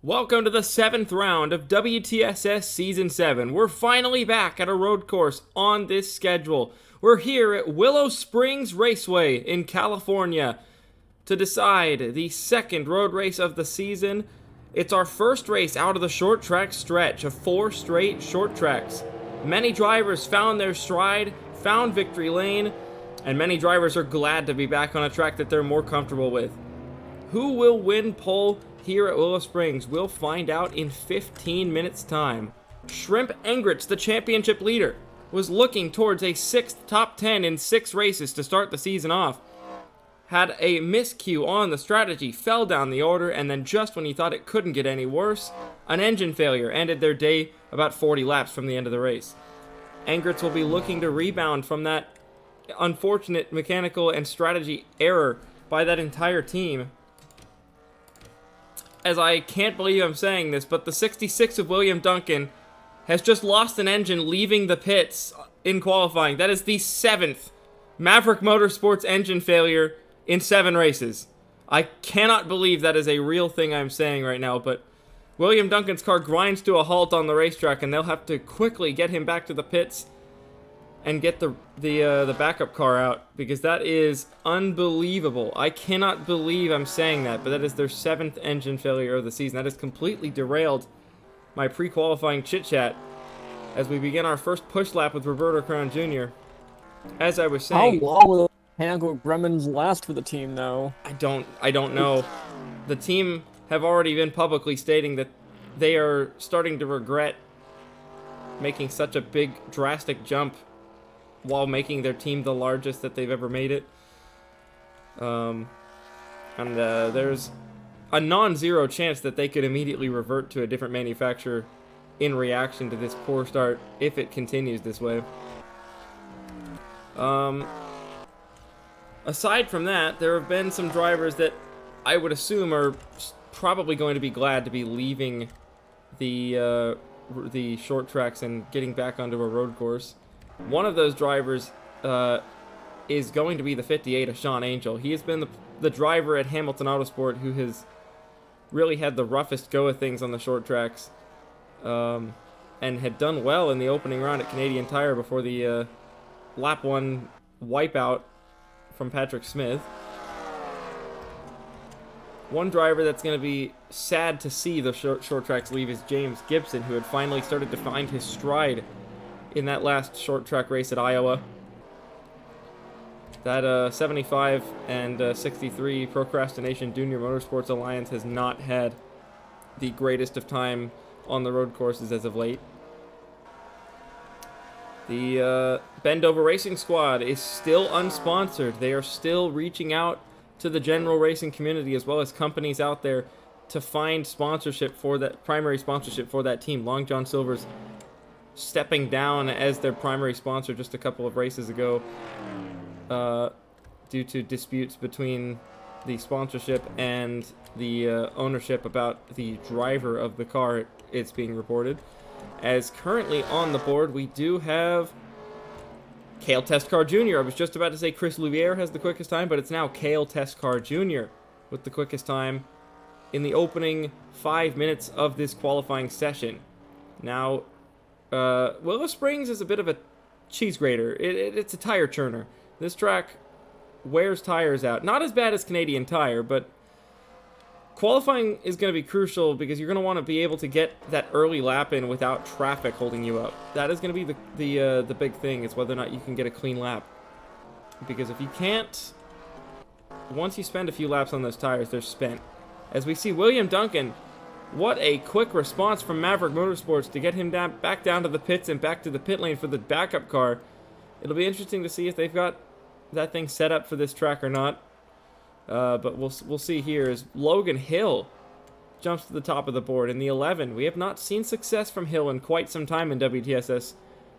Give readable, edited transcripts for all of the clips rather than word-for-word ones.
Welcome to the 7th round of WTSS Season 7. We're finally back at a road course on this schedule. We're here at Willow Springs Raceway in California to decide the second road race of the season. It's our first race out of the short track stretch of 4 straight short tracks. Many drivers found their stride, found victory lane, and many drivers are glad to be back on a track that they're more comfortable with. Who will win pole here at Willow Springs? We'll find out in 15 minutes' time. Shrimp Engritz, the championship leader, was looking towards a 6th top 10 in 6 races to start the season off. Had a miscue on the strategy, fell down the order, and then just when he thought it couldn't get any worse, an engine failure ended their day about 40 laps from the end of the race. Engritz will be looking to rebound from that unfortunate mechanical and strategy error by that entire team. As I can't believe I'm saying this, but the 66 of William Duncan has just lost an engine leaving the pits in qualifying. That is the 7th Maverick Motorsports engine failure in 7 races. I cannot believe that is a real thing I'm saying right now, but William Duncan's car grinds to a halt on the racetrack, and they'll have to quickly get him back to the pits and get the backup car out, because that is unbelievable. I cannot believe I'm saying that, but that is their 7th engine failure of the season. That has completely derailed my pre-qualifying chit-chat as we begin our first push lap with Roberto Crown Jr. As I was saying, how long will Hankook Gremlins last for the team, though? I don't know. The team have already been publicly stating that they are starting to regret making such a big, drastic jump while making their team the largest that they've ever made it. There's a non-zero chance that they could immediately revert to a different manufacturer in reaction to this poor start if it continues this way. Aside from that, there have been some drivers that I would assume are probably going to be glad to be leaving the short tracks and getting back onto a road course. One of those drivers is going to be the 58 of Sean Angel. He has been the driver at Hamilton Autosport who has really had the roughest go of things on the short tracks, and had done well in the opening round at Canadian Tire before the lap 1 wipeout from Patrick Smith. One driver that's going to be sad to see the short tracks leave is James Gibson, who had finally started to find his stride in that last short track race at Iowa. That 75 and 63 Procrastination Junior Motorsports Alliance has not had the greatest of time on the road courses as of late. The Bendover Racing Squad is still unsponsored. They are still reaching out to the general racing community as well as companies out there to find sponsorship for that, primary sponsorship for that team. Long John Silver's stepping down as their primary sponsor just a couple of races ago due to disputes between the sponsorship and the ownership about the driver of the car, it's being reported. As currently on the board, we do have Cale Testcar Jr. I was just about to say Chris Louviere has the quickest time, but it's now Cale Testcar Jr. with the quickest time in the opening 5 minutes of this qualifying session. Now, Willow Springs is a bit of a cheese grater. It's a tire churner. This track wears tires out. Not as bad as Canadian Tire, but qualifying is going to be crucial because you're going to want to be able to get that early lap in without traffic holding you up. That is going to be the big thing, is whether or not you can get a clean lap. Because if you can't, once you spend a few laps on those tires, they're spent. As we see William Duncan, what a quick response from Maverick Motorsports to get him back down to the pits and back to the pit lane for the backup car. It'll be interesting to see if they've got that thing set up for this track or not. But we'll see here as Logan Hill jumps to the top of the board in the 11. We have not seen success from Hill in quite some time in WTSS.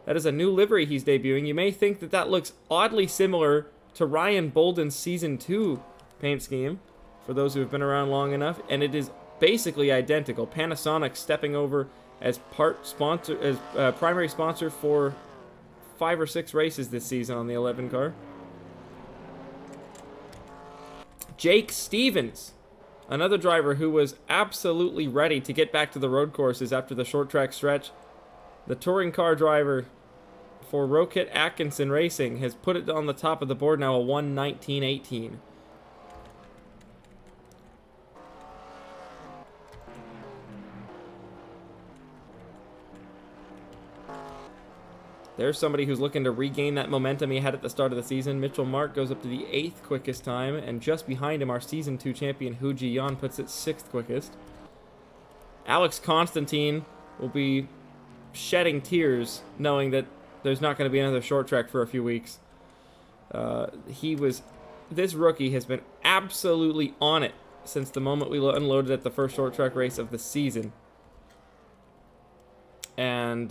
That is a new livery he's debuting. You may think that looks oddly similar to Ryan Bolden's Season 2 paint scheme, for those who have been around long enough, and it is basically identical. Panasonic stepping over as primary sponsor for 5 or 6 races this season on the 11 car. Jake Stevens Another driver who was absolutely ready to get back to the road courses after the short track stretch. The touring car driver for Rocket Atkinson Racing has put it on the top of the board now, a 1:19.18. There's somebody who's looking to regain that momentum he had at the start of the season. Mitchell Mark goes up to the 8th quickest time, and just behind him, our Season 2 champion, Hu Ji-yeon, puts it 6th quickest. Alex Constantine will be shedding tears knowing that there's not going to be another short track for a few weeks. This rookie has been absolutely on it since the moment we unloaded at the first short track race of the season. And,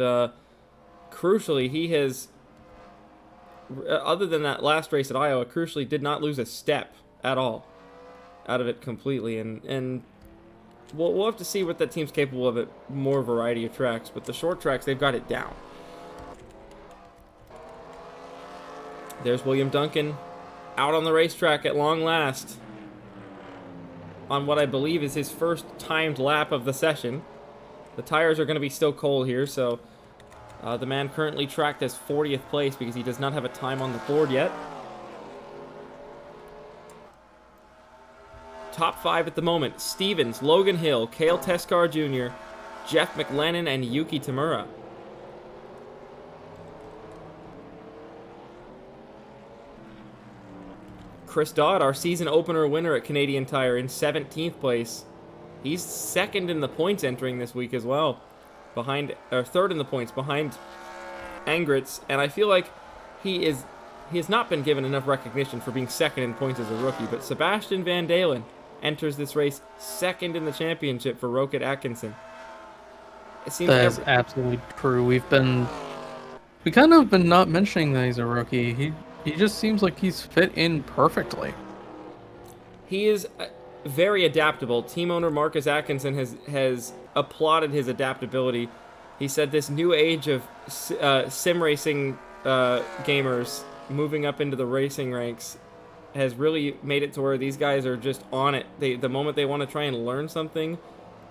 crucially, he has, other than that last race at Iowa, crucially did not lose a step at all out of it completely. And we'll have to see what that team's capable of at more variety of tracks. But the short tracks, they've got it down. There's William Duncan out on the racetrack at long last on what I believe is his first timed lap of the session. The tires are going to be still cold here, so the man currently tracked as 40th place because he does not have a time on the board yet. Top 5 at the moment: Stevens, Logan Hill, Cale Teskar Jr., Jeff McLennan, and Yuki Tamura. Chris Dodd, our season opener winner at Canadian Tire, in 17th place. He's second in the points entering this week as well. Third in the points behind Angritz, and I feel like he has not been given enough recognition for being second in points as a rookie. But Sebastian Van Dalen enters this race second in the championship for Rocket Atkinson. It seems that is absolutely true. We kind of been not mentioning that he's a rookie. He just seems like he's fit in perfectly. He is very adaptable. Team owner Marcus Atkinson has applauded his adaptability. He said this new age of sim racing gamers moving up into the racing ranks has really made it to where these guys are just on it. The moment they want to try and learn something,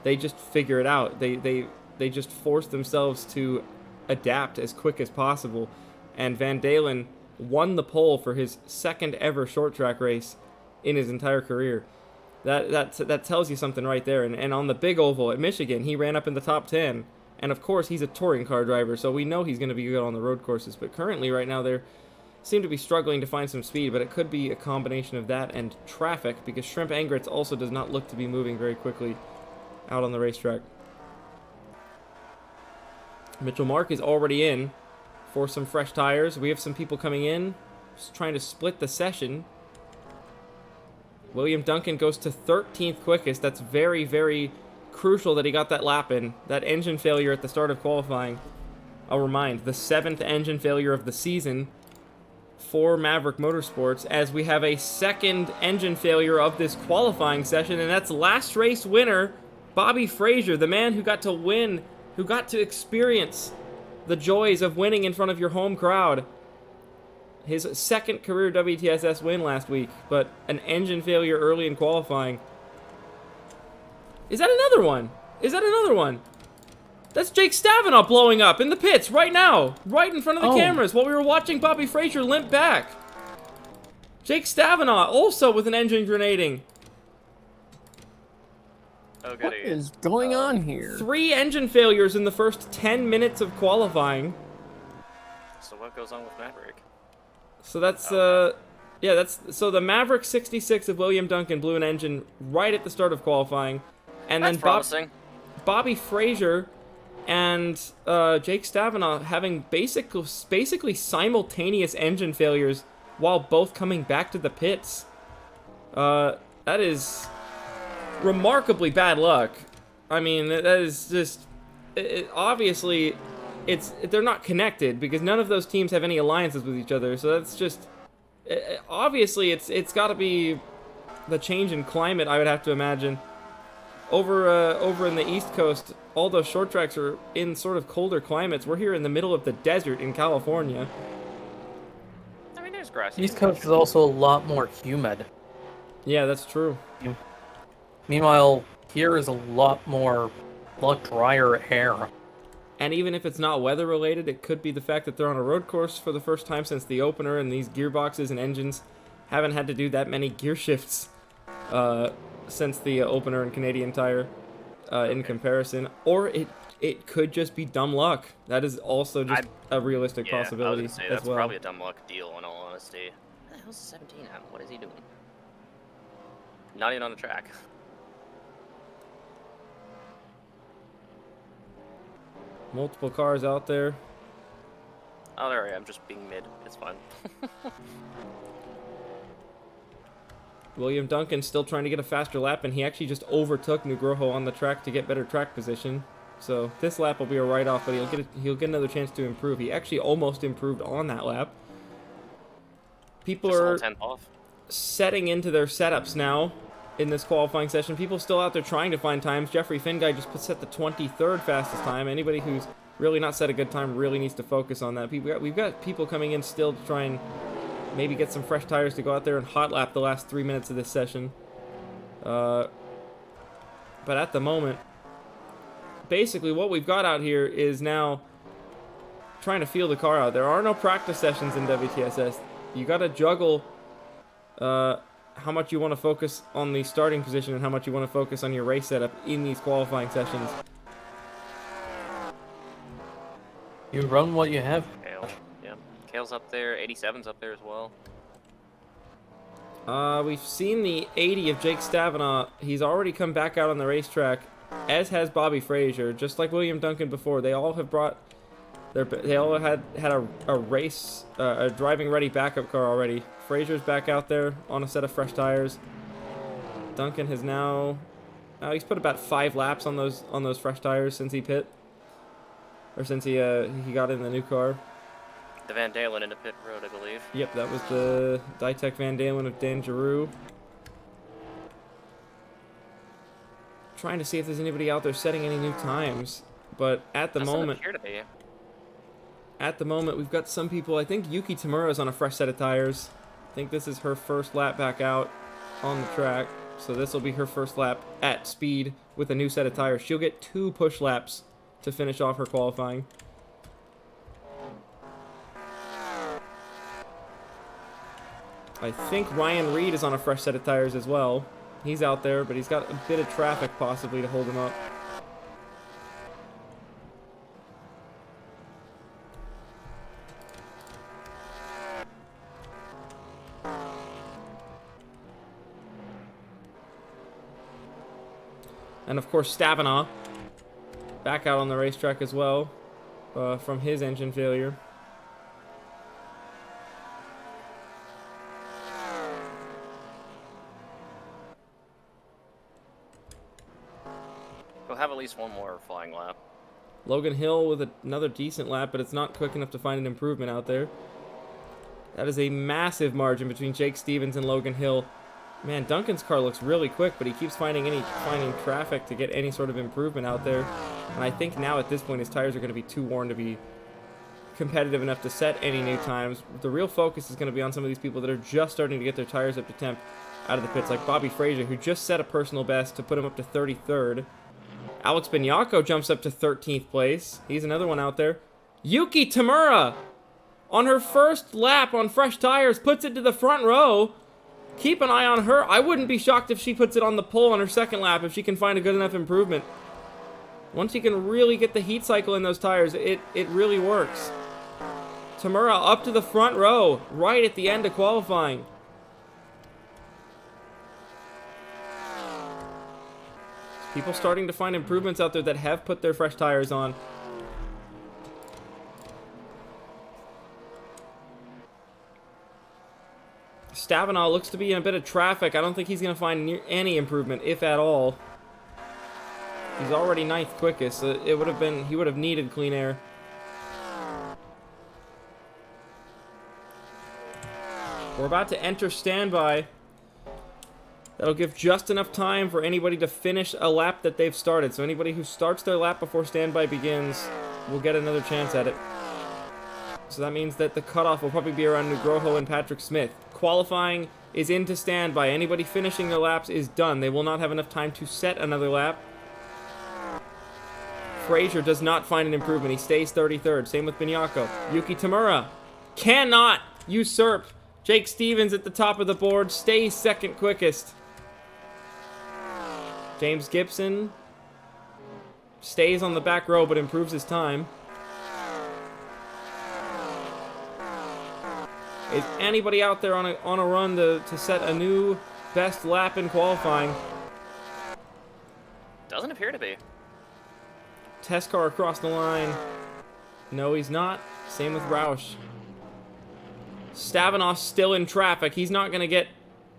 they just figure it out. They just force themselves to adapt as quick as possible. And Van Dalen won the pole for his second ever short track race in his entire career. That tells you something right there. And on the big oval at Michigan, he ran up in the top 10. And of course, he's a touring car driver, so we know he's going to be good on the road courses. But currently, right now, they seem to be struggling to find some speed. But it could be a combination of that and traffic, because Shrimp Angritz also does not look to be moving very quickly out on the racetrack. Mitchell Mark is already in for some fresh tires. We have some people coming in, just trying to split the session. William Duncan goes to 13th quickest. That's very, very crucial that he got that lap in. That engine failure at the start of qualifying, I'll remind, the 7th engine failure of the season for Maverick Motorsports, as we have a second engine failure of this qualifying session, and that's last race winner Bobby Frazier, the man who got to win, who got to experience the joys of winning in front of your home crowd. His second career WTSS win last week, but an engine failure early in qualifying. Is that another one? Is that another one? That's Jake Stavinoff blowing up in the pits right now, right in front of the cameras while we were watching Bobby Frazier limp back. Jake Stavinoff also with an engine grenading. Oh, what is going on here? 3 engine failures in the first 10 minutes of qualifying. So what goes on with Maverick? So that's, so the Maverick 66 of William Duncan blew an engine right at the start of qualifying. And That's then promising. Bobby Frazier and Jake Stavinoff having basically simultaneous engine failures while both coming back to the pits. That is remarkably bad luck. I mean, that is just... obviously, they're not connected because none of those teams have any alliances with each other. So that's just... obviously, it's got to be the change in climate, I would have to imagine. Over in the East Coast, all those short tracks are in sort of colder climates. We're here in the middle of the desert in California. I mean, there's grass. East Coast is also a lot more humid. Yeah, that's true. Meanwhile, here is a lot drier air. And even if it's not weather related, it could be the fact that they're on a road course for the first time since the opener, and these gearboxes and engines haven't had to do that many gear shifts since the opener and Canadian Tire in comparison. Or it could just be dumb luck. That is also just a realistic possibility I was gonna say, as that's well. probably a dumb luck deal, in all honesty. What the hell's 17 at? What is he doing? Not even on the track. Multiple cars out there. Oh, there I am, just being mid. It's fine. William Duncan still trying to get a faster lap, and he actually just overtook Nugroho on the track to get better track position. So this lap will be a write-off, but he'll get another chance to improve. He actually almost improved on that lap. People Just are 10th off. setting into their setups now in this qualifying session. People still out there trying to find times. Jeffrey Finguy just set the 23rd fastest time. Anybody who's really not set a good time really needs to focus on that. We've got people coming in still to try and maybe get some fresh tires to go out there and hot lap the last 3 minutes of this session. But at the moment, basically what we've got out here is now trying to feel the car out. There are no practice sessions in WTSS. You got to juggle how much you want to focus on the starting position and how much you want to focus on your race setup in these qualifying sessions. You run what you have. Kale. Yeah. Kale's up there. 87's up there as well. We've seen the 80 of Jake Stavanaugh. He's already come back out on the racetrack, as has Bobby Frazier. Just like William Duncan before, they all have brought they all had a race, a driving ready backup car already. Frazier's back out there on a set of fresh tires. Duncan has now, he's put about 5 laps on those fresh tires since he pit, or since he got in the new car. The Van Dalen into pit road, I believe. Yep, that was the Ditech Van Dalen of Dan Giroux. Trying to see if there's anybody out there setting any new times, but at the moment, we've got some people. I think Yuki Tamura's on a fresh set of tires. I think this is her first lap back out on the track, so this will be her first lap at speed with a new set of tires. She'll get 2 push laps to finish off her qualifying. I think Ryan Reed is on a fresh set of tires as well. He's out there, but he's got a bit of traffic possibly to hold him up. And of course, Stavanaugh back out on the racetrack as well from his engine failure. We'll have at least one more flying lap. Logan Hill with another decent lap, but it's not quick enough to find an improvement out there. That is a massive margin between Jake Stevens and Logan Hill. Man, Duncan's car looks really quick, but he keeps finding traffic to get any sort of improvement out there. And I think now at this point his tires are going to be too worn to be competitive enough to set any new times. The real focus is going to be on some of these people that are just starting to get their tires up to temp out of the pits, like Bobby Frazier, who just set a personal best to put him up to 33rd. Alex Bignacco jumps up to 13th place. He's another one out there. Yuki Tamura, on her first lap on fresh tires, puts it to the front row. Keep an eye on her. I wouldn't be shocked if she puts it on the pole on her second lap if she can find a good enough improvement. Once you can really get the heat cycle in those tires, it really works. Tamura up to the front row, right at the end of qualifying. People starting to find improvements out there that have put their fresh tires on. Stavanaugh looks to be in a bit of traffic. I don't think he's going to find any improvement, if at all. He's already 9th quickest, so he would have needed clean air. We're about to enter standby. That'll give just enough time for anybody to finish a lap that they've started. So anybody who starts their lap before standby begins will get another chance at it. So that means that the cutoff will probably be around Nugroho and Patrick Smith. Qualifying is into standby. Anybody finishing their laps is done. They will not have enough time to set another lap. Frazier does not find an improvement. He stays 33rd. Same with Binyako. Yuki Tamura cannot usurp Jake Stevens at the top of the board. Stays second quickest. James Gibson stays on the back row but improves his time. Is anybody out there on a run to set a new best lap in qualifying? Doesn't appear to be. Test car across the line. No, he's not. Same with Roush. Stavinoff still in traffic. He's not going to get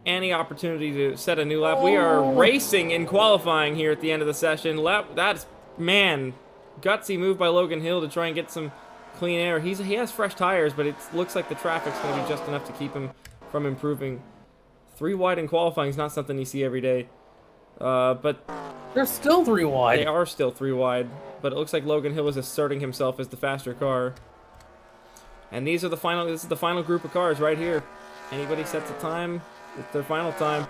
any opportunity to set a new lap. We are racing in qualifying here at the end of the session. That's, man, gutsy move by Logan Hill to try and get some clean air. He has fresh tires, but it looks like the traffic's going to be just enough to keep him from improving. 3 wide in qualifying is not something you see every day. But they're still 3 wide. They are still 3 wide, but it looks like Logan Hill is asserting himself as the faster car. And this is the final group of cars right here. Anybody sets a time, it's their final time.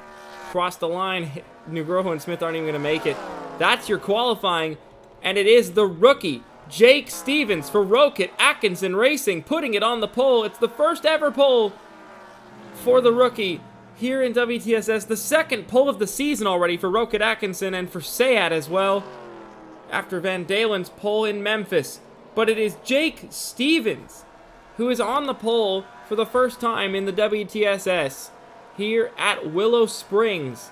Cross the line, Nugroho and Smith aren't even going to make it. That's your qualifying, and it is the rookie, Jake Stevens for Rocket Atkinson Racing, putting it on the pole. It's the first ever pole for the rookie here in WTSS. The second pole of the season already for Rocket Atkinson and for Sayat as well, after Van Dalen's pole in Memphis. But it is Jake Stevens who is on the pole for the first time in the WTSS here at Willow Springs.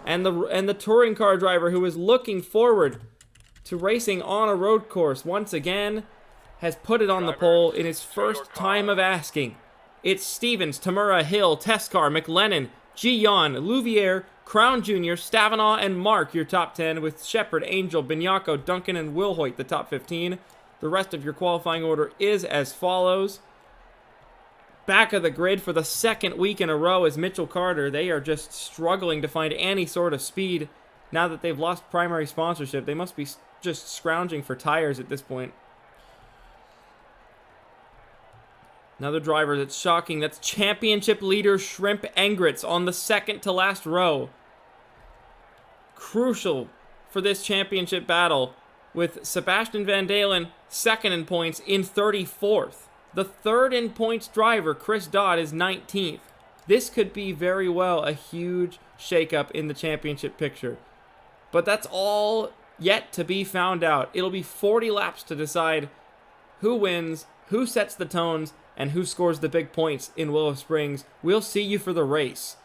And the touring car driver who is looking forward to racing on a road course once again has put it on the pole in his first time of asking. It's Stevens, Tamura, Hill, Teskar, McLennan, Gian, Louviere, Crown Jr., Stavinaugh, and Mark, your top 10, with Shepard, Angel, Binyako, Duncan, and Wilhoit, the top 15. The rest of your qualifying order is as follows. Back of the grid for the second week in a row is Mitchell Carter. They are just struggling to find any sort of speed now that they've lost primary sponsorship. They must be just scrounging for tires at this point. Another driver that's shocking. That's championship leader Shrimp Engritz on the second to last row. Crucial for this championship battle, with Sebastian Van Dalen second in points in 34th. The third in points driver, Chris Dodd, is 19th. This could be very well a huge shakeup in the championship picture. But that's all yet to be found out. It'll be 40 laps to decide who wins, who sets the tones, and who scores the big points in Willow Springs. We'll see you for the race.